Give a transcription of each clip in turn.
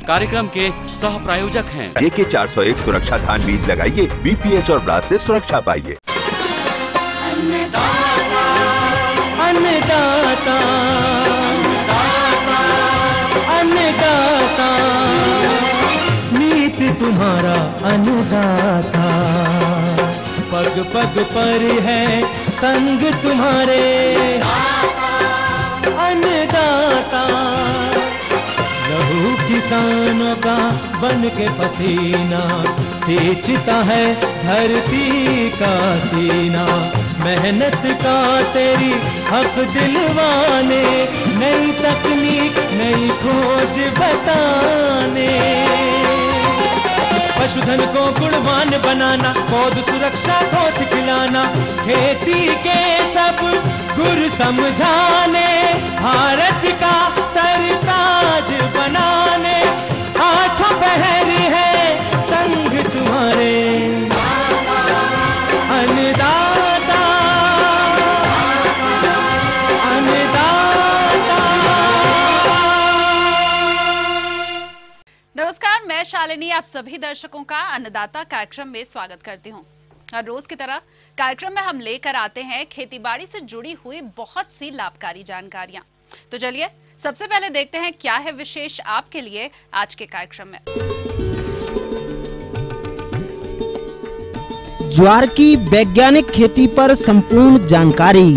कार्यक्रम के सह प्रायोजक हैं। JK 401 सुरक्षा धान बीज लगाइए, BPH और ब्लास्ट से सुरक्षा पाइए। अन्नदाता, अन्नदाता, नीत तुम्हारा अन्नदाता, पग पग पर है संग तुम्हारे अन्नदाता। लहू किसानों का बन के पसीना सींचता है धरती का सीना। मेहनत का तेरी हक दिलवाने, नई तकनीक नई खोज बताने। पशुधन को गुणवान बनाना, पौध सुरक्षा को सिखलाना, खेती के सब गुर समझाने, भारत का सरताज बनाने। आठों पहर है संग तुम्हारे अन्नदाता, अन्नदाता। नमस्कार, मैं शालिनी आप सभी दर्शकों का अन्नदाता कार्यक्रम में स्वागत करती हूँ। हर रोज की तरह कार्यक्रम में हम लेकर आते हैं खेतीबाड़ी से जुड़ी हुई बहुत सी लाभकारी जानकारियां। तो चलिए सबसे पहले देखते हैं क्या है विशेष आपके लिए आज के कार्यक्रम में। ज्वार की वैज्ञानिक खेती पर संपूर्ण जानकारी।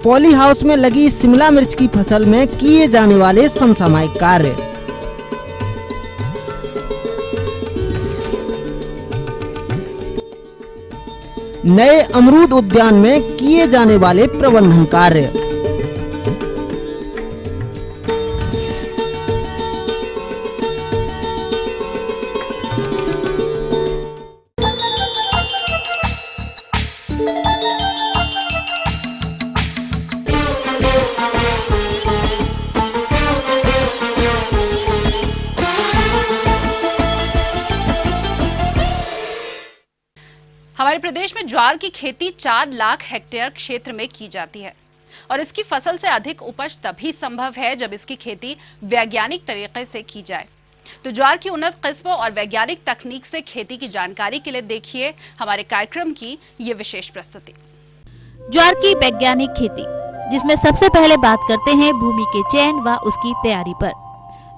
पॉली हाउस में लगी शिमला मिर्च की फसल में किए जाने वाले समसामयिक कार्य। नए अमरूद उद्यान में किए जाने वाले प्रबंधन कार्य। हमारे प्रदेश में ज्वार की खेती 4 लाख हेक्टेयर क्षेत्र में की जाती है और इसकी फसल से अधिक उपज तभी संभव है जब इसकी खेती वैज्ञानिक तरीके से की जाए। तो ज्वार की उन्नत किस्मों और वैज्ञानिक तकनीक से खेती की जानकारी के लिए देखिए हमारे कार्यक्रम की ये विशेष प्रस्तुति। ज्वार की वैज्ञानिक खेती, जिसमें सबसे पहले बात करते हैं भूमि के चयन व उसकी तैयारी पर।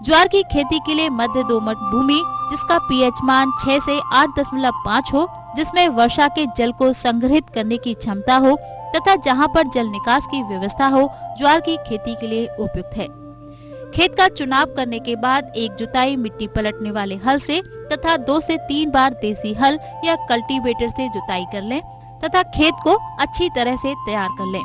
ज्वार की खेती के लिए मध्य दोमट भूमि, जिसका पीएच मान 6 से 8.5 हो, जिसमें वर्षा के जल को संग्रहित करने की क्षमता हो तथा जहां पर जल निकास की व्यवस्था हो, ज्वार की खेती के लिए उपयुक्त है। खेत का चुनाव करने के बाद एक जुताई मिट्टी पलटने वाले हल से तथा 2 से 3 बार देसी हल या कल्टीवेटर से जुताई कर लें तथा खेत को अच्छी तरह से तैयार कर लें।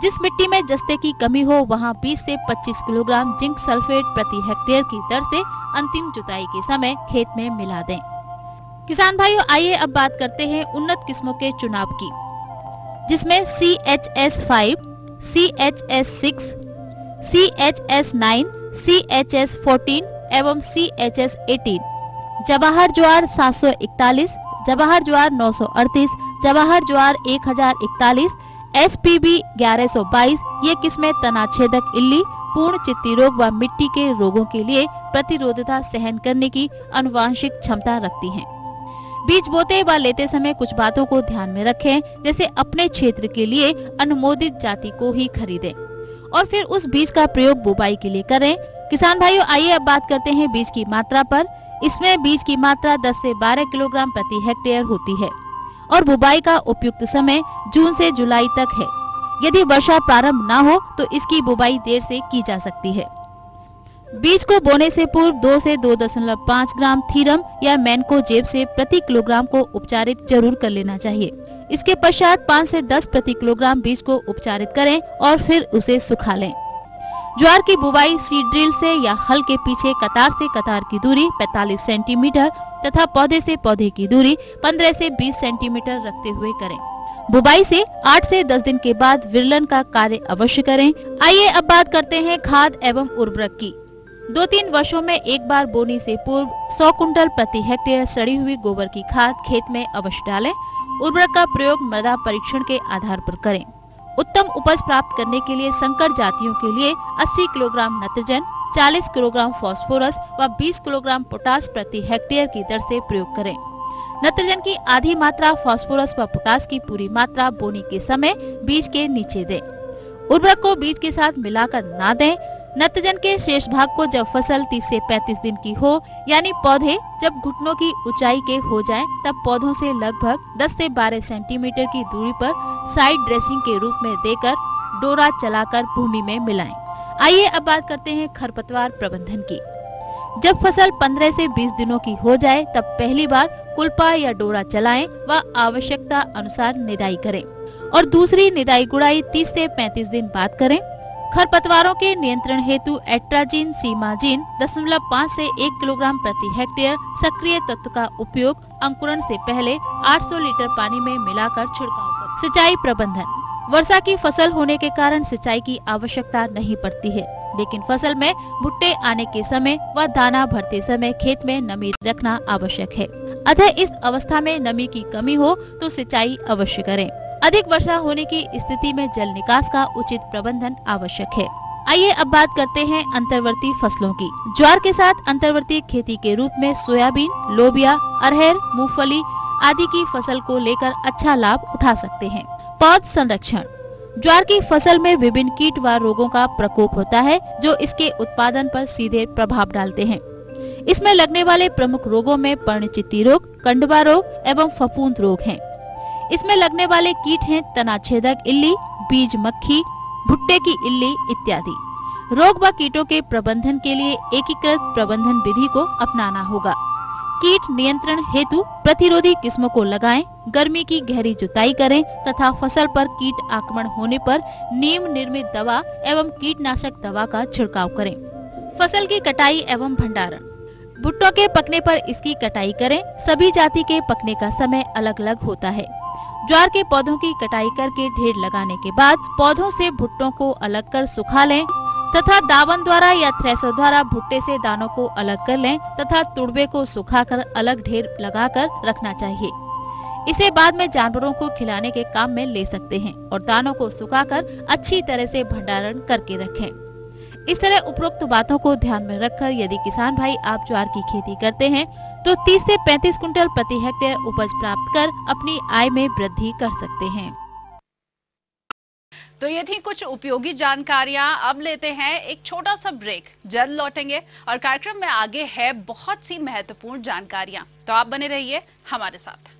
जिस मिट्टी में जस्ते की कमी हो वहां 20 से 25 किलोग्राम जिंक सल्फेट प्रति हेक्टेयर की दर से अंतिम जुताई के समय खेत में मिला दें। किसान भाइयों, आइए अब बात करते हैं उन्नत किस्मों के चुनाव की, जिसमें CHS5, CHS6, CHS9, CHS14 एवं CHS18, जवाहर ज्वार 741, जवाहर ज्वार 938, जवाहर ज्वार 1041, SPB 1122 ये किस्में तनाछेदक इल्ली, पूर्ण चित्ती रोग व मिट्टी के रोगों के लिए प्रतिरोधता सहन करने की आनुवांशिक क्षमता रखती हैं। बीज बोते व लेते समय कुछ बातों को ध्यान में रखें, जैसे अपने क्षेत्र के लिए अनुमोदित जाति को ही खरीदें और फिर उस बीज का प्रयोग बुवाई के लिए करें। किसान भाइयों, आइए अब बात करते हैं बीज की मात्रा पर। इसमें बीज की मात्रा 10 से 12 किलोग्राम प्रति हेक्टेयर होती है और बुवाई का उपयुक्त समय जून से जुलाई तक है। यदि वर्षा प्रारंभ न हो तो इसकी बुवाई देर से की जा सकती है। बीज को बोने से पूर्व 2 से 2.5 ग्राम थीरम या मैनकोजेब से प्रति किलोग्राम को उपचारित जरूर कर लेना चाहिए। इसके पश्चात 5 से 10 प्रति किलोग्राम बीज को उपचारित करें और फिर उसे सुखा लें। ज्वार की बुवाई सीड ड्रिल से या हल के पीछे कतार से कतार की दूरी 45 सेंटीमीटर तथा पौधे से पौधे की दूरी 15 से 20 सेंटीमीटर रखते हुए करें। बुवाई से 8 से 10 दिन के बाद विरलन का कार्य अवश्य करें। आइए अब बात करते हैं खाद एवं उर्वरक की। 2-3 वर्षों में एक बार बोनी से पूर्व 100 कुंटल प्रति हेक्टेयर सड़ी हुई गोबर की खाद खेत में अवश्य डालें उर्वरक का प्रयोग मृदा परीक्षण के आधार पर करें। उत्तम उपज प्राप्त करने के लिए संकर जातियों के लिए 80 किलोग्राम नत्रजन, 40 किलोग्राम फास्फोरस व 20 किलोग्राम पोटास प्रति हेक्टेयर की दर से प्रयोग करें। नत्रजन की आधी मात्रा, फास्फोरस व पोटास की पूरी मात्रा बोनी के समय बीज के नीचे दें। उर्वरक को बीज के साथ मिलाकर ना दें। नत्रजन के शेष भाग को जब फसल 30 से 35 दिन की हो, यानी पौधे जब घुटनों की ऊंचाई के हो जाएं, तब पौधों से लगभग 10 से 12 सेंटीमीटर की दूरी पर साइड ड्रेसिंग के रूप में देकर डोरा चलाकर भूमि में मिलाएं। आइए अब बात करते हैं खरपतवार प्रबंधन की। जब फसल 15 से 20 दिनों की हो जाए, तब पहली बार कुल्पा या डोरा चलाएं व आवश्यकता अनुसार निदाई करें और दूसरी निदाई गुड़ाई 30 से 35 दिन बाद करें। खरपतवारों के नियंत्रण हेतु एट्राजिन सीमाजिन 0.5 से 1 किलोग्राम प्रति हेक्टेयर सक्रिय तत्व का उपयोग अंकुरण से पहले 800 लीटर पानी में मिलाकर छिड़काव करें। सिंचाई प्रबंधन। वर्षा की फसल होने के कारण सिंचाई की आवश्यकता नहीं पड़ती है, लेकिन फसल में भुट्टे आने के समय व दाना भरते समय खेत में नमी रखना आवश्यक है। अतः इस अवस्था में नमी की कमी हो तो सिंचाई अवश्य करें। अधिक वर्षा होने की स्थिति में जल निकास का उचित प्रबंधन आवश्यक है। आइए अब बात करते हैं अंतर्वर्ती फसलों की। ज्वार के साथ अंतर्वर्ती खेती के रूप में सोयाबीन, लोबिया, अरहर, मूंगफली आदि की फसल को लेकर अच्छा लाभ उठा सकते हैं। पौध संरक्षण। ज्वार की फसल में विभिन्न कीट व रोगों का प्रकोप होता है, जो इसके उत्पादन पर सीधे प्रभाव डालते हैं। इसमें लगने वाले प्रमुख रोगों में पर्णचित्ती रोग, कंडवा रोग एवं फफूंद रोग हैं। इसमें लगने वाले कीट हैं तनाछेदक इल्ली, बीज मक्खी, भुट्टे की इल्ली इत्यादि। रोग व कीटों के प्रबंधन के लिए एकीकृत प्रबंधन विधि को अपनाना होगा। कीट नियंत्रण हेतु प्रतिरोधी किस्मों को लगाएं, गर्मी की गहरी जुताई करें तथा फसल पर कीट आक्रमण होने पर नीम निर्मित दवा एवं कीटनाशक दवा का छिड़काव करें। फसल की कटाई एवं भंडारण। भुट्टों के पकने पर इसकी कटाई करें। सभी जाति के पकने का समय अलग अलग होता है। ज्वार के पौधों की कटाई करके ढेर लगाने के बाद पौधों से भुट्टों को अलग कर सुखा लें तथा दावन द्वारा या थ्रेसर द्वारा भुट्टे से दानों को अलग कर लें तथा तुड़बे को सुखाकर अलग ढेर लगाकर रखना चाहिए। इसे बाद में जानवरों को खिलाने के काम में ले सकते हैं और दानों को सुखाकर अच्छी तरह से भंडारण करके रखें। इस तरह उपरोक्त बातों को ध्यान में रखकर यदि किसान भाई आप ज्वार की खेती करते हैं तो 30 से 35 कुंटल प्रति हेक्टेयर उपज प्राप्त कर अपनी आय में वृद्धि कर सकते हैं। तो ये थी कुछ उपयोगी जानकारियां। अब लेते हैं एक छोटा सा ब्रेक, जल्द लौटेंगे और कार्यक्रम में आगे है बहुत सी महत्वपूर्ण जानकारियां, तो आप बने रहिए हमारे साथ।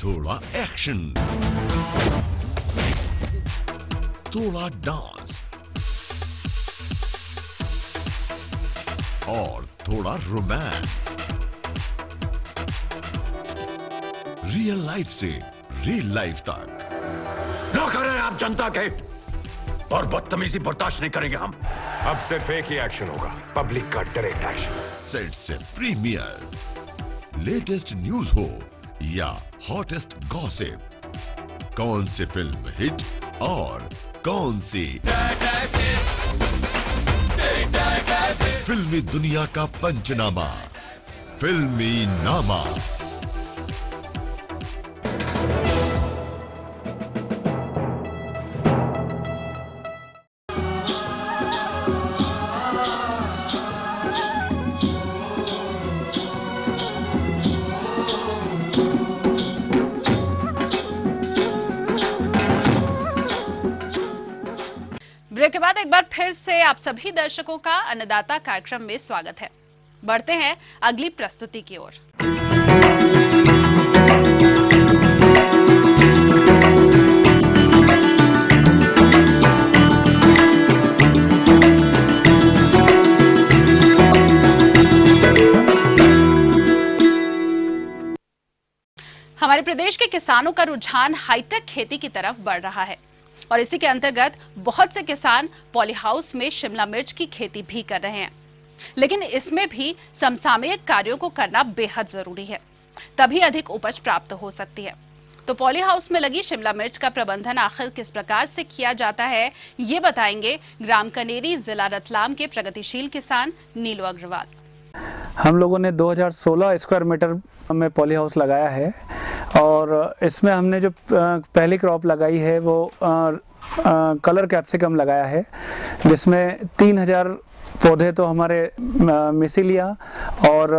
थोड़ा एक्शन, थोड़ा डांस और थोड़ा रोमांस। रियल लाइफ से रियल लाइफ तक। ना करें आप जनता के और बदतमीजी बर्दाश्त नहीं करेंगे हम। अब सिर्फ एक ही एक्शन होगा, पब्लिक का डायरेक्ट एक्शन। सेट से प्रीमियर, लेटेस्ट न्यूज हो या हॉटेस्ट गॉसिप, कौन सी फिल्म हिट और कौन सी फिल्मी दुनिया का पंचनामा, फिल्मी नामा। ब्रेक के बाद एक बार फिर से आप सभी दर्शकों का अन्नदाता कार्यक्रम में स्वागत है। बढ़ते हैं अगली प्रस्तुति की ओर। हमारे प्रदेश के किसानों का रुझान हाईटेक खेती की तरफ बढ़ रहा है और इसी के अंतर्गत बहुत से किसान पॉली हाउस में शिमला मिर्च की खेती भी कर रहे हैं, लेकिन इसमें भी समसामयिक कार्यों को करना बेहद जरूरी है तभी अधिक उपज प्राप्त हो सकती है। तो पॉली हाउस में लगी शिमला मिर्च का प्रबंधन आखिर किस प्रकार से किया जाता है, ये बताएंगे ग्राम कनेरी, जिला रतलाम के प्रगतिशील किसान नीलू अग्रवाल। हम लोगों ने 2016 स्क्वायर मीटर में पॉली हाउस लगाया है और इसमें हमने जो पहली क्रॉप लगाई है वो कलर कैप्सिकम लगाया है, जिसमें 3000 पौधे तो हमारे मिसिलिया और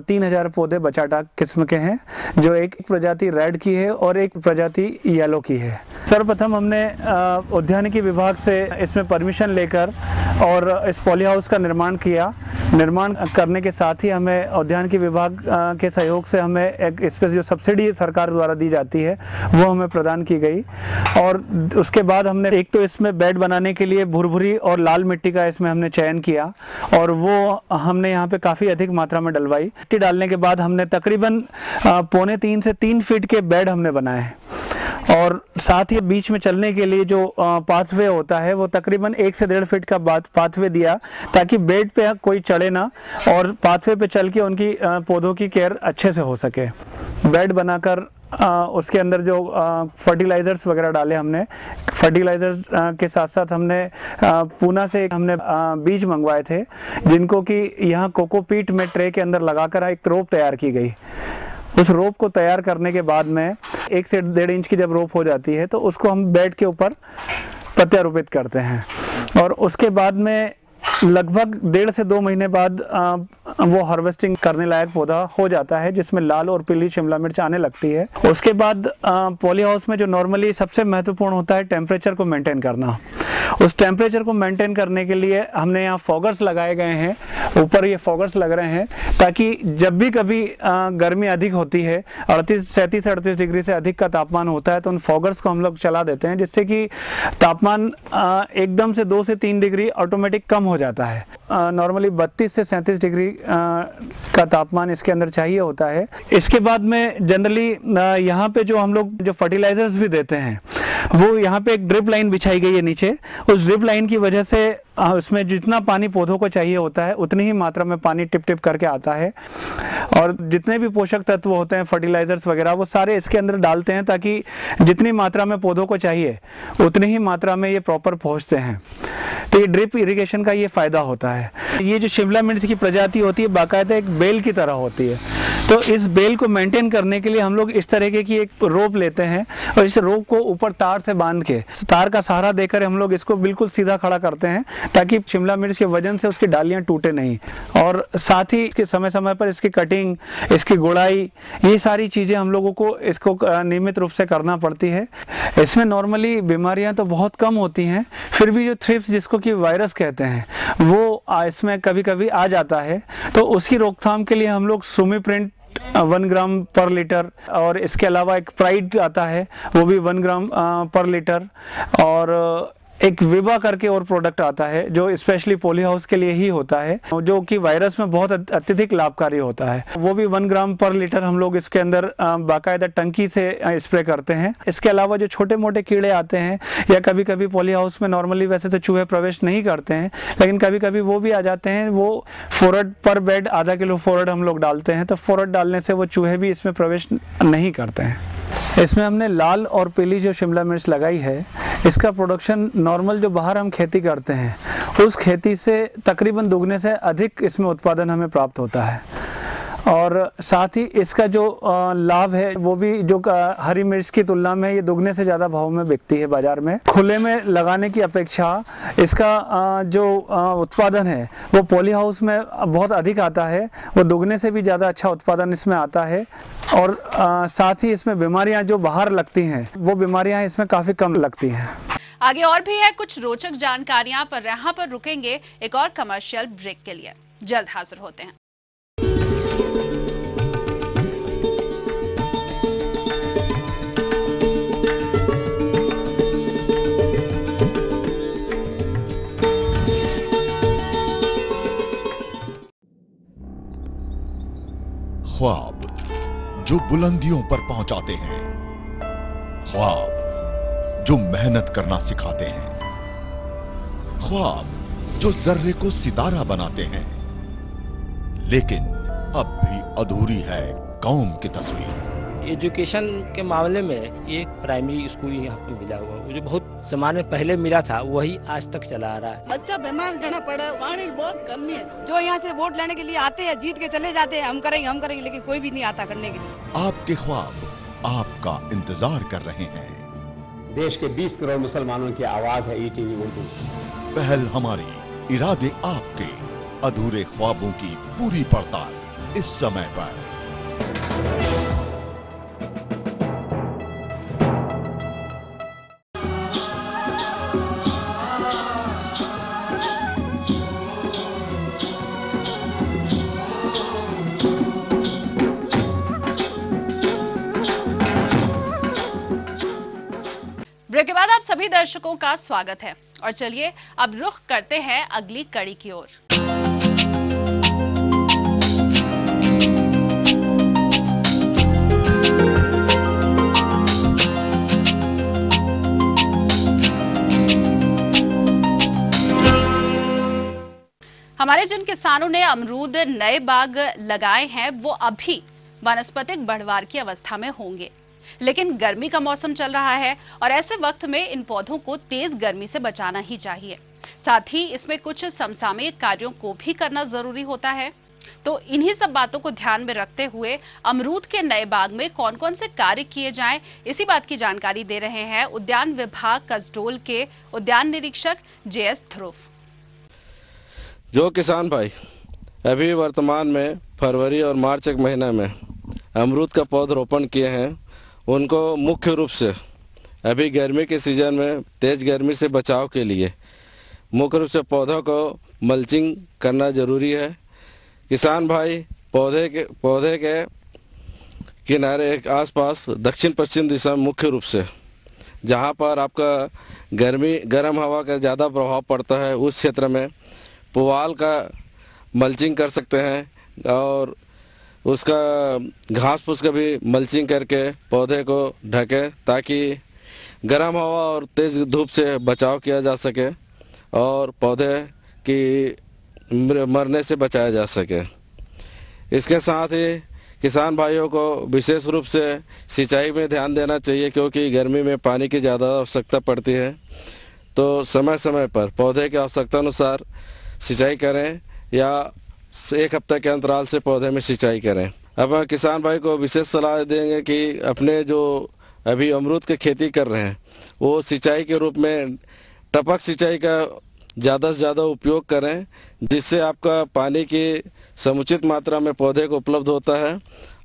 3000 पौधे बचाटा किस्म के हैं, जो एक प्रजाति रेड की है और एक प्रजाति येलो की है। सर्वप्रथम हमने उद्यानिकी विभाग से इसमें परमिशन लेकर और इस पॉली हाउस का निर्माण किया। निर्माण करने के साथ ही हमें उद्यानिकी विभाग के सहयोग से हमें एक इस पर जो सब्सिडी सरकार द्वारा दी जाती है वो हमें प्रदान की गई। और उसके बाद हमने एक तो इसमें बेड बनाने के लिए भुरभुरी और लाल मिट्टी का इसमें हमने चयन किया और वो हमने यहाँ पे काफ़ी अधिक मात्रा में डलवाई। मिट्टी डालने के बाद हमने तकरीबन 2.25 से 3 फीट के बेड हमने बनाए और साथ ही बीच में चलने के लिए जो पाथवे होता है वो तकरीबन 1 से 1.5 फीट का पाथवे दिया, ताकि बेड पे कोई चढ़े ना और पाथवे पे चल के उनकी पौधों की केयर अच्छे से हो सके। बेड बनाकर उसके अंदर जो फर्टिलाइज़र्स वगैरह डाले हमने, फर्टिलाइज़र्स के साथ साथ हमने पूना से हमने बीज मंगवाए थे, जिनको कि यहाँ कोकोपीट में ट्रे के अंदर लगाकर एक रोप तैयार की गई। उस रोप को तैयार करने के बाद में 1 से 1.5 इंच की जब रोप हो जाती है तो उसको हम बेड के ऊपर प्रत्यारोपित करते हैं और उसके बाद में लगभग 1.5 से 2 महीने बाद वो हार्वेस्टिंग करने लायक पौधा हो जाता है, जिसमें लाल और पीली शिमला मिर्च आने लगती है। उसके बाद पॉली हाउस में जो नॉर्मली सबसे महत्वपूर्ण होता है टेम्परेचर को मेंटेन करना। उस टेम्परेचर को मेंटेन करने के लिए हमने यहाँ फॉगर्स लगाए गए हैं, ऊपर ये फॉगर्स लग रहे हैं, ताकि जब भी कभी गर्मी अधिक होती है, 37-38 डिग्री से अधिक का तापमान होता है, तो उन फॉगर्स को हम लोग चला देते हैं, जिससे कि तापमान एकदम से 2 से 3 डिग्री ऑटोमेटिक कम हो जाता है। नॉर्मली 32 से 37 डिग्री का तापमान इसके अंदर चाहिए होता है। इसके बाद में जनरली यहाँ पे जो हम लोग जो फर्टिलाइजर्स भी देते हैं वो यहाँ पे एक ड्रिप लाइन बिछाई गई है नीचे। उस ड्रिप लाइन की वजह से उसमें जितना पानी पौधों को चाहिए होता है उतनी ही मात्रा में पानी टिप टिप करके आता है और जितने भी पोषक तत्व होते हैं फर्टिलाइजर्स वगैरह वो सारे इसके अंदर डालते हैं, ताकि जितनी मात्रा में पौधों को चाहिए उतनी ही मात्रा में ये प्रॉपर पहुँचते हैं। तो ये ड्रिप इरिगेशन का ये फ़ायदा होता है। ये जो शिमला मिर्च की प्रजाति होती है बाकायदा एक बेल की तरह होती है, तो इस बेल को मेंटेन करने के लिए हम लोग इस तरीके की एक रोप लेते हैं और इस रोप को ऊपर तार से बांध के तार का सहारा देकर हम लोग इसको बिल्कुल सीधा खड़ा करते हैं, ताकि शिमला मिर्च के वजन से उसकी डालियां टूटे नहीं। और साथ ही इसके समय समय पर इसकी कटिंग, इसकी गुड़ाई, ये सारी चीज़ें हम लोगों को इसको नियमित रूप से करना पड़ती है। इसमें नॉर्मली बीमारियां तो बहुत कम होती हैं, फिर भी जो थ्रिप्स जिसको कि वायरस कहते हैं वो इसमें कभी कभी आ जाता है, तो उसकी रोकथाम के लिए हम लोग सुमीप्रिंट 1 ग्राम पर लीटर और इसके अलावा एक प्राइड आता है वो भी 1 ग्राम पर लीटर, और एक विवा करके और प्रोडक्ट आता है जो स्पेशली पॉली हाउस के लिए ही होता है, जो कि वायरस में बहुत अत्यधिक लाभकारी होता है। वो भी 1 ग्राम पर लीटर हम लोग इसके अंदर बाकायदा टंकी से स्प्रे करते हैं। इसके अलावा जो छोटे मोटे कीड़े आते हैं या कभी कभी पॉली हाउस में नॉर्मली वैसे तो चूहे प्रवेश नहीं करते हैं, लेकिन कभी कभी वो भी आ जाते हैं, वो फोरड पर बेड आधा किलो फोरड हम लोग डालते हैं, तो फोरड डालने से वो चूहे भी इसमें प्रवेश नहीं करते हैं। इसमें हमने लाल और पीली जो शिमला मिर्च लगाई है, इसका प्रोडक्शन नॉर्मल जो बाहर हम खेती करते हैं उस खेती से तकरीबन दुगने से अधिक इसमें उत्पादन हमें प्राप्त होता है। और साथ ही इसका जो लाभ है वो भी जो हरी मिर्च की तुलना में ये दुगने से ज़्यादा भाव में बिकती है बाज़ार में। खुले में लगाने की अपेक्षा इसका जो उत्पादन है वो पॉली हाउस में बहुत अधिक आता है, वो दुगने से भी ज़्यादा अच्छा उत्पादन इसमें आता है। और साथ ही इसमें बीमारियां जो बाहर लगती हैं वो बीमारियां इसमें काफ़ी कम लगती हैं। आगे और भी है कुछ रोचक जानकारियां, पर यहाँ पर रुकेंगे एक और कमर्शियल ब्रेक के लिए। जल्द हाजिर होते हैं। ख्वाब जो बुलंदियों पर पहुंचाते हैं, ख्वाब जो मेहनत करना सिखाते हैं, ख्वाब जो जर्रे को सितारा बनाते हैं, लेकिन अब भी अधूरी है कौम की तस्वीर। एजुकेशन के मामले में एक प्राइमरी स्कूल यहाँ पे मिला हुआ है, जो बहुत जमाने पहले मिला था वही आज तक चला आ रहा है। बच्चा बीमार रहना पड़ा, पानी बहुत कमी है। जो यहाँ से वोट लेने के लिए आते हैं, जीत के चले जाते हैं, हम करेंगे, लेकिन कोई भी नहीं आता करने के लिए। आपके ख्वाब आपका इंतजार कर रहे हैं। देश के 20 करोड़ मुसलमानों की आवाज है ईटीवी उर्दू। पहल हमारी, इरादे आपके, अधूरे ख्वाबों की पूरी पड़ताल इस समय पर। ब्रेक के बाद आप सभी दर्शकों का स्वागत है और चलिए अब रुख करते हैं अगली कड़ी की ओर। हमारे जिन किसानों ने अमरूद नए बाग लगाए हैं वो अभी वानस्पतिक बढ़वार की अवस्था में होंगे, लेकिन गर्मी का मौसम चल रहा है और ऐसे वक्त में इन पौधों को तेज गर्मी से बचाना ही चाहिए। साथ ही इसमें कुछ समसामयिक कार्यों को भी करना जरूरी होता है। तो इन्हीं सब बातों को ध्यान में रखते हुए अमरूद के नए बाग में कौन कौन से कार्य किए जाएं, इसी बात की जानकारी दे रहे हैं उद्यान विभाग कसडोल के उद्यान निरीक्षक JS ध्रुव। जो किसान भाई अभी वर्तमान में फरवरी और मार्च के महीने में अमरूद का पौधरोपण किए हैं, उनको मुख्य रूप से अभी गर्मी के सीज़न में तेज़ गर्मी से बचाव के लिए मुख्य रूप से पौधों को मल्चिंग करना ज़रूरी है। किसान भाई पौधे के किनारे आसपास दक्षिण पश्चिम दिशा में मुख्य रूप से जहाँ पर आपका गर्म हवा का ज़्यादा प्रभाव पड़ता है उस क्षेत्र में पुआल का मल्चिंग कर सकते हैं और उसका घास फूस का भी मल्चिंग करके पौधे को ढके ताकि गर्म हवा और तेज़ धूप से बचाव किया जा सके और पौधे की मरने से बचाया जा सके। इसके साथ ही किसान भाइयों को विशेष रूप से सिंचाई में ध्यान देना चाहिए, क्योंकि गर्मी में पानी की ज़्यादा आवश्यकता पड़ती है। तो समय समय पर पौधे की आवश्यकता अनुसार सिंचाई करें या 1 हफ्ते के अंतराल से पौधे में सिंचाई करें। अब किसान भाई को विशेष सलाह देंगे कि अपने जो अभी अमरूद की खेती कर रहे हैं वो सिंचाई के रूप में टपक सिंचाई का ज़्यादा से ज़्यादा उपयोग करें, जिससे आपका पानी की समुचित मात्रा में पौधे को उपलब्ध होता है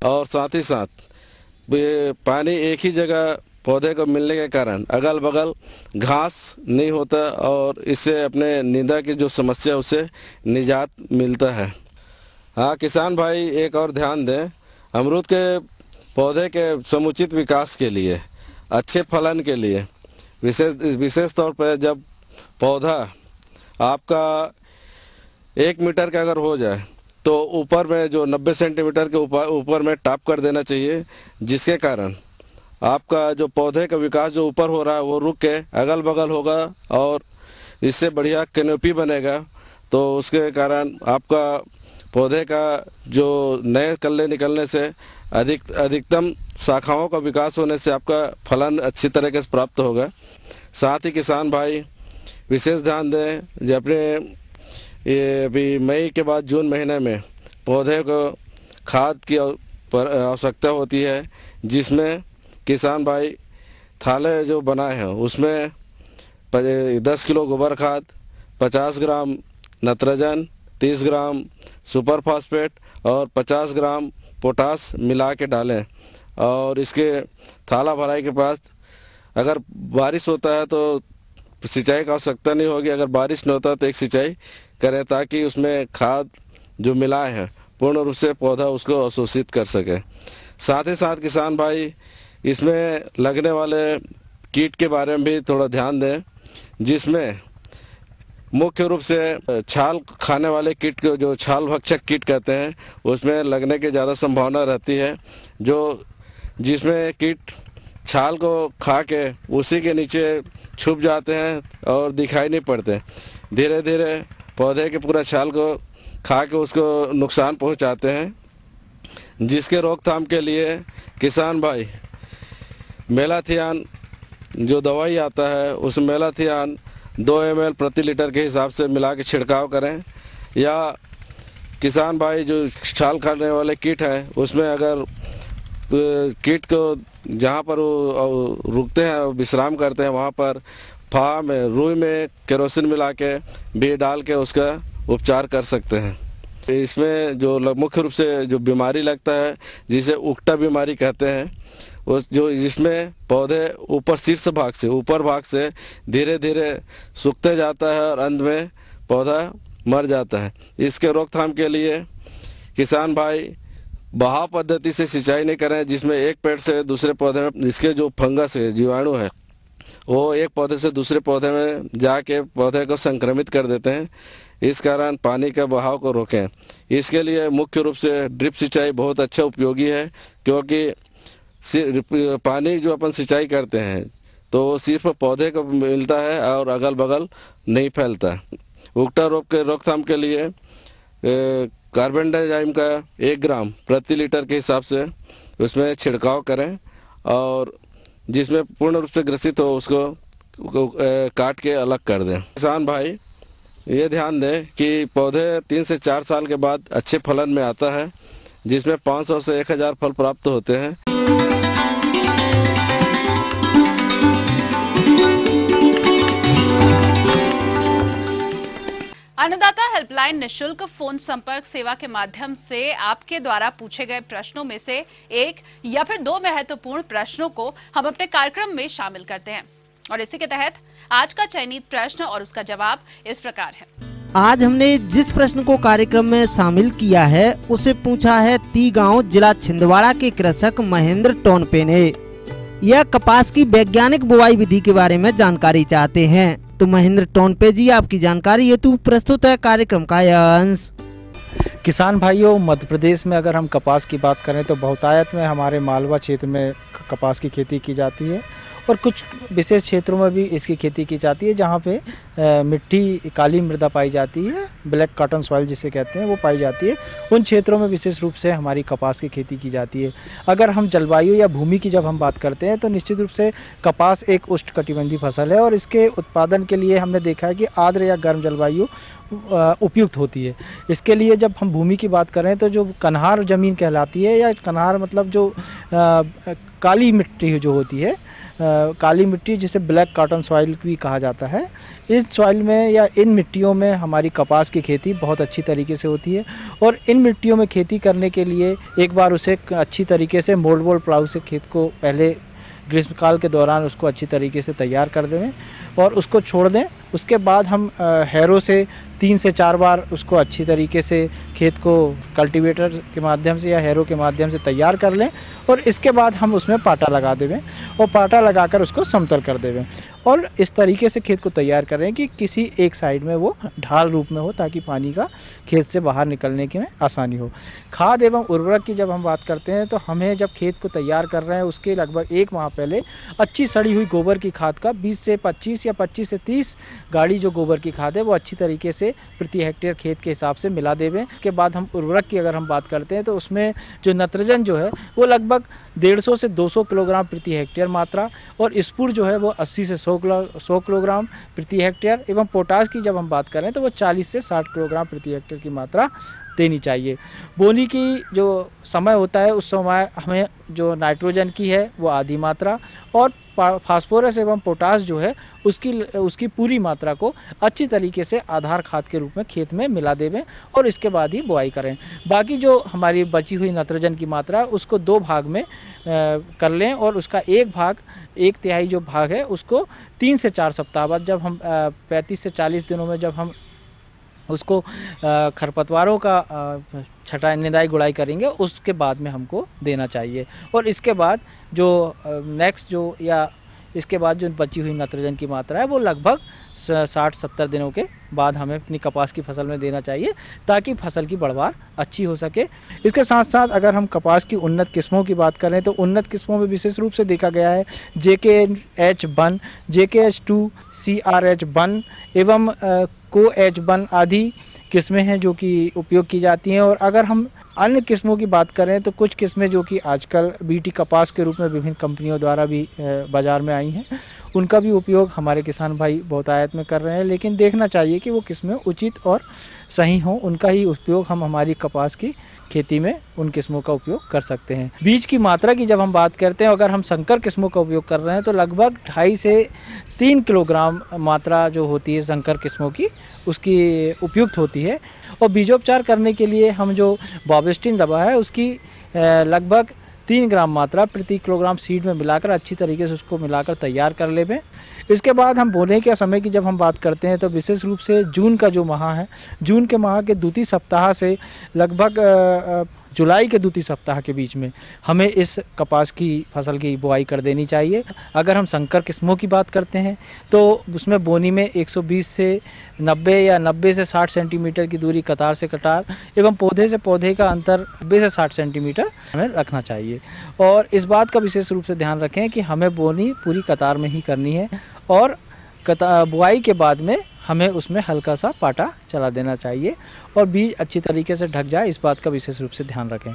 और साथ ही साथ पानी एक ही जगह पौधे को मिलने के कारण अगल बगल घास नहीं होता और इससे अपने नींदा की जो समस्या है उससे निजात मिलता है। हाँ, किसान भाई एक और ध्यान दें, अमरूद के पौधे के समुचित विकास के लिए, अच्छे फलन के लिए विशेष तौर पर जब पौधा आपका 1 मीटर का अगर हो जाए तो ऊपर में जो 90 सेंटीमीटर के ऊपर में टाप कर देना चाहिए, जिसके कारण आपका जो पौधे का विकास जो ऊपर हो रहा है वो रुक के अगल बगल होगा और इससे बढ़िया कैनोपी बनेगा। तो उसके कारण आपका पौधे का जो नए कल्ले निकलने से अधिकतम शाखाओं का विकास होने से आपका फलन अच्छी तरीके से प्राप्त होगा। साथ ही किसान भाई विशेष ध्यान दें, जब अपने ये अभी मई के बाद जून महीने में पौधे को खाद की आवश्यकता होती है, जिसमें किसान भाई थाले जो बनाए हैं उसमें 10 किलो गोबर खाद, 50 ग्राम नत्रजन, 30 ग्राम सुपर फास्फेट और 50 ग्राम पोटास मिला के डालें। और इसके थाला भराई के पास अगर बारिश होता है तो सिंचाई का आवश्यकता नहीं होगी, अगर बारिश नहीं होता तो एक सिंचाई करें ताकि उसमें खाद जो मिलाए हैं पूर्ण रूप से पौधा उसको अवशोषित कर सके। साथ ही साथ किसान भाई इसमें लगने वाले कीट के बारे में भी थोड़ा ध्यान दें, जिसमें मुख्य रूप से छाल खाने वाले कीट को जो छाल भक्षक कीट कहते हैं उसमें लगने की ज़्यादा संभावना रहती है, जिसमें कीट छाल को खा के उसी के नीचे छुप जाते हैं और दिखाई नहीं पड़ते। धीरे धीरे पौधे के पूरा छाल को खा के उसको नुकसान पहुंचाते हैं। जिसके रोकथाम के लिए किसान भाई मेलाथियान जो दवाई आता है उस मेलाथियान 2 ml प्रति लीटर के हिसाब से मिला के छिड़काव करें, या किसान भाई जो छाल खाने वाले कीट हैं उसमें अगर कीट को जहाँ पर वो रुकते हैं विश्राम करते हैं वहाँ पर फा में रुई में केरोसिन मिला के भी डाल के उसका उपचार कर सकते हैं। इसमें जो मुख्य रूप से जो बीमारी लगता है जिसे उकटा बीमारी कहते हैं, उस जो जिसमें पौधे ऊपर शीर्ष भाग से ऊपर भाग से धीरे धीरे सूखते जाता है और अंत में पौधा मर जाता है। इसके रोकथाम के लिए किसान भाई बहाव पद्धति से सिंचाई नहीं करें, जिसमें एक पेड़ से दूसरे पौधे में इसके जो फंगस है जीवाणु है वो एक पौधे से दूसरे पौधे में जाके पौधे को संक्रमित कर देते हैं। इस कारण पानी के बहाव को रोकें। इसके लिए मुख्य रूप से ड्रिप सिंचाई बहुत अच्छा उपयोगी है, क्योंकि पानी जो अपन सिंचाई करते हैं तो वो सिर्फ पौधे को मिलता है और अगल बगल नहीं फैलता। उकटा रोग के रोकथाम के लिए कार्बेंडाजिम का 1 ग्राम प्रति लीटर के हिसाब से उसमें छिड़काव करें, और जिसमें पूर्ण रूप से ग्रसित हो उसको काट के अलग कर दें। किसान भाई ये ध्यान दें कि पौधे 3 से 4 साल के बाद अच्छे फलन में आता है, जिसमें 500 से 1000 फल प्राप्त होते हैं। अन्नदाता हेल्पलाइन निशुल्क फोन संपर्क सेवा के माध्यम से आपके द्वारा पूछे गए प्रश्नों में से 1 या फिर 2 महत्वपूर्ण प्रश्नों को हम अपने कार्यक्रम में शामिल करते हैं, और इसी के तहत आज का चयनित प्रश्न और उसका जवाब इस प्रकार है। आज हमने जिस प्रश्न को कार्यक्रम में शामिल किया है उसे पूछा है ती गांव जिला छिंदवाड़ा के कृषक महेंद्र टोनपे ने। यह कपास की वैज्ञानिक बुआई विधि के बारे में जानकारी चाहते हैं। तो महेंद्र टोनपे जी, आपकी जानकारी हेतु प्रस्तुत है कार्यक्रम का यह अंश। किसान भाइयों, मध्य प्रदेश में अगर हम कपास की बात करें तो बहुतायत में हमारे मालवा क्षेत्र में कपास की खेती की जाती है, और कुछ विशेष क्षेत्रों में भी इसकी खेती की जाती है जहाँ पे मिट्टी काली मृदा पाई जाती है, ब्लैक कॉटन सॉइल जिसे कहते हैं वो पाई जाती है। उन क्षेत्रों में विशेष रूप से हमारी कपास की खेती की जाती है। अगर हम जलवायु या भूमि की जब हम बात करते हैं तो निश्चित रूप से कपास एक उष्णकटिबंधीय फसल है, और इसके उत्पादन के लिए हमने देखा है कि आर्द्र या गर्म जलवायु उपयुक्त होती है। इसके लिए जब हम भूमि की बात करें तो जो कन्हार ज़मीन कहलाती है, या कन्हार मतलब जो काली मिट्टी जो होती है, काली मिट्टी जिसे ब्लैक कॉटन सॉइल भी कहा जाता है, इस सॉइल में या इन मिट्टियों में हमारी कपास की खेती बहुत अच्छी तरीके से होती है। और इन मिट्टियों में खेती करने के लिए एक बार उसे अच्छी तरीके से मोल्ड प्लाऊ से खेत को पहले ग्रीष्मकाल के दौरान उसको अच्छी तरीके से तैयार कर दें और उसको छोड़ दें। उसके बाद हम हैरो से 3 से 4 बार उसको अच्छी तरीके से खेत को कल्टीवेटर के माध्यम से या हैरो के माध्यम से तैयार कर लें, और इसके बाद हम उसमें पाटा लगा देवें और पाटा लगाकर उसको समतल कर देवें, और इस तरीके से खेत को तैयार करें कि किसी एक साइड में वो ढाल रूप में हो, ताकि पानी का खेत से बाहर निकलने की में आसानी हो। खाद एवं उर्वरक की जब हम बात करते हैं तो हमें जब खेत को तैयार कर रहे हैं उसके लगभग 1 माह पहले अच्छी सड़ी हुई गोबर की खाद का 20 से 25 या 25 से 30 गाड़ी जो गोबर की खाद है वो अच्छी तरीके से प्रति हेक्टेयर खेत के हिसाब से मिला देवें। के बाद हम उर्वरक की अगर हम बात करते हैं तो उसमें जो नाइट्रोजन जो है वो लगभग 150 से 200 किलोग्राम प्रति हेक्टेयर मात्रा, और स्फूर जो है वो 80 से 100 किलोग्राम प्रति हेक्टेयर, एवं पोटास की जब हम बात करें तो वो 40 से 60 किलोग्राम प्रति हेक्टेयर की मात्रा देनी चाहिए। बोनी की जो समय होता है उस समय हमें जो नाइट्रोजन की है वो आधी मात्रा और फास्फोरस एवं पोटास जो है उसकी पूरी मात्रा को अच्छी तरीके से आधार खाद के रूप में खेत में मिला देवें और इसके बाद ही बुआई करें। बाकी जो हमारी बची हुई नाइट्रोजन की मात्रा उसको 2 भाग में कर लें, और उसका 1 तिहाई जो भाग है उसको 3 से 4 सप्ताह बाद, जब हम 35 से 40 दिनों में जब हम उसको खरपतवारों का छटाई निदाई गुड़ाई करेंगे उसके बाद में हमको देना चाहिए। और इसके बाद जो नेक्स्ट जो या इसके बाद जो बची हुई नाइट्रोजन की मात्रा है वो लगभग 60-70 दिनों के बाद हमें अपनी कपास की फसल में देना चाहिए, ताकि फसल की बढ़वार अच्छी हो सके। इसके साथ साथ अगर हम कपास की उन्नत किस्मों की बात करें तो उन्नत किस्मों में विशेष रूप से देखा गया है JKH1, JKH2, CRH1 एवं COH1 आदि किस्में हैं जो कि उपयोग की जाती हैं। और अगर हम अन्य किस्मों की बात करें तो कुछ किस्में जो कि आजकल बीटी कपास के रूप में विभिन्न कंपनियों द्वारा भी बाज़ार में आई हैं, उनका भी उपयोग हमारे किसान भाई बहुतायत में कर रहे हैं। लेकिन देखना चाहिए कि वो किस्में उचित और सही हों, उनका ही उपयोग हम हमारी कपास की खेती में उन किस्मों का उपयोग कर सकते हैं। बीज की मात्रा की जब हम बात करते हैं, अगर हम संकर किस्मों का उपयोग कर रहे हैं तो लगभग 2.5 से 3 किलोग्राम मात्रा जो होती है संकर किस्मों की, उसकी उपयुक्त होती है। और बीजोपचार करने के लिए हम जो बॉबिस्टिन दवा है उसकी लगभग 3 ग्राम मात्रा प्रति किलोग्राम सीड में मिलाकर अच्छी तरीके से उसको मिलाकर तैयार कर लें। इसके बाद हम बोने के समय की जब हम बात करते हैं तो विशेष रूप से जून का जो माह है, जून के माह के द्वितीय सप्ताह से लगभग जुलाई के द्वितीय सप्ताह के बीच में हमें इस कपास की फसल की बुआई कर देनी चाहिए। अगर हम संकर किस्मों की बात करते हैं तो उसमें बोनी में 120 से 90 या 90 से 60 सेंटीमीटर की दूरी कतार से कतार एवं पौधे से पौधे का अंतर 90 से 60 सेंटीमीटर हमें रखना चाहिए। और इस बात का विशेष रूप से ध्यान रखें कि हमें बोनी पूरी कतार में ही करनी है और बुआई के बाद में हमें उसमें हल्का सा पाटा चला देना चाहिए और बीज अच्छी तरीके से ढक जाए, इस बात का विशेष रूप से ध्यान रखें।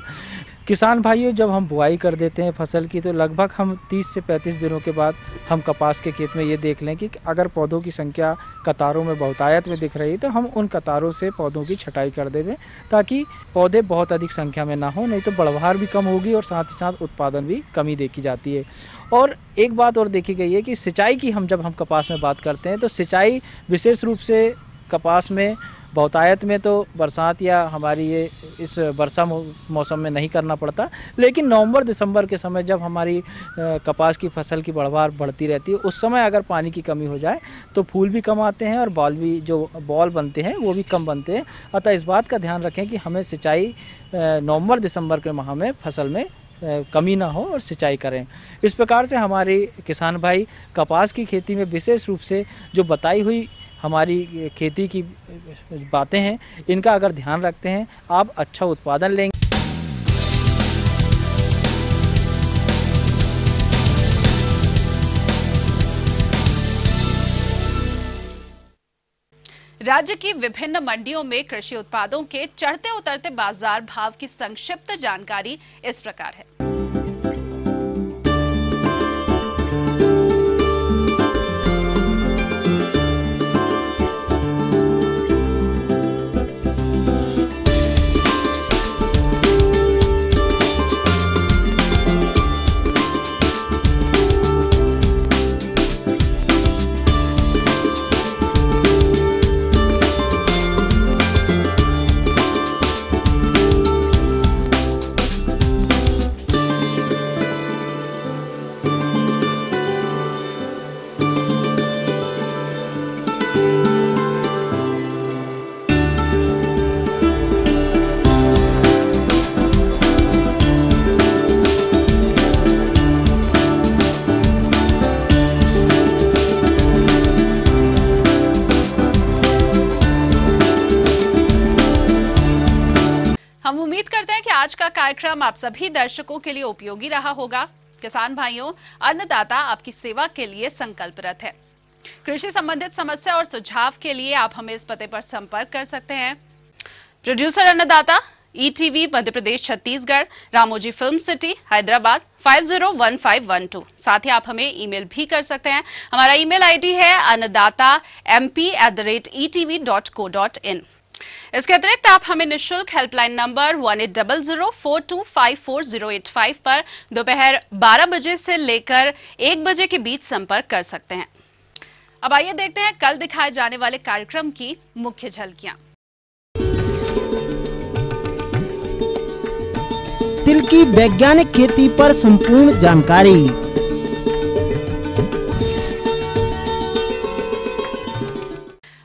किसान भाइयों, जब हम बुआई कर देते हैं फसल की तो लगभग हम 30 से 35 दिनों के बाद हम कपास के खेत में ये देख लें कि अगर पौधों की संख्या कतारों में बहुतायत में दिख रही है तो हम उन कतारों से पौधों की छटाई कर दें ताकि पौधे बहुत अधिक संख्या में ना हो, नहीं तो बढ़वार भी कम होगी और साथ ही साथ उत्पादन भी कमी देखी जाती है। और एक बात और देखी गई है कि सिंचाई की जब हम कपास में बात करते हैं तो सिंचाई विशेष रूप से कपास में बहुतायत में तो बरसात या हमारी ये इस वर्षा मौसम में नहीं करना पड़ता, लेकिन नवंबर दिसंबर के समय जब हमारी कपास की फसल की बढ़वार बढ़ती रहती है उस समय अगर पानी की कमी हो जाए तो फूल भी कम आते हैं और बॉल बनते हैं वो भी कम बनते हैं। अतः इस बात का ध्यान रखें कि हमें सिंचाई नवंबर दिसंबर के माह में फसल में कमी ना हो और सिंचाई करें। इस प्रकार से हमारे किसान भाई कपास की खेती में विशेष रूप से जो बताई हुई हमारी खेती की बातें हैं, इनका अगर ध्यान रखते हैं आप अच्छा उत्पादन लेंगे। राज्य की विभिन्न मंडियों में कृषि उत्पादों के चढ़ते उतरते बाजार भाव की संक्षिप्त जानकारी इस प्रकार है। हम उम्मीद करते हैं कि आज का कार्यक्रम आप सभी दर्शकों के लिए उपयोगी रहा होगा। किसान भाइयों, अन्नदाता आपकी सेवा के लिए संकल्परत है। कृषि संबंधित समस्या और सुझाव के लिए आप हमें इस पते पर संपर्क कर सकते हैं। प्रोड्यूसर अन्नदाता, ETV Madhya Pradesh Chhattisgarh, Ramoji film city, Hyderabad 501512। साथ ही आप हमें ईमेल भी कर सकते हैं। हमारा ईमेल आईडी है annadatamp@etv.co.in। इसके अतिरिक्त आप हमें निःशुल्क हेल्पलाइन नंबर 180042540885 पर दोपहर 12 बजे से लेकर 1 बजे के बीच संपर्क कर सकते हैं। अब आइए देखते हैं कल दिखाए जाने वाले कार्यक्रम की मुख्य झलकियां। तिल की वैज्ञानिक खेती पर संपूर्ण जानकारी।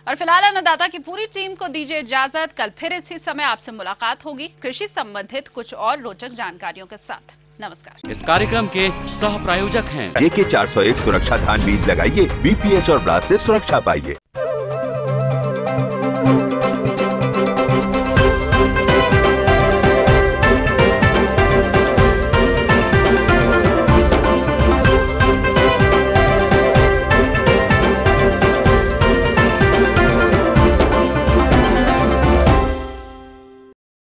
और फिलहाल अन्नदाता की पूरी टीम को दीजिए इजाजत। कल फिर इसी समय आपसे मुलाकात होगी कृषि संबंधित कुछ और रोचक जानकारियों के साथ। नमस्कार। इस कार्यक्रम के सह प्रायोजक हैं AK 401 सुरक्षा धान बीज लगाइए, BPH और ब्लास्ट से सुरक्षा पाइए।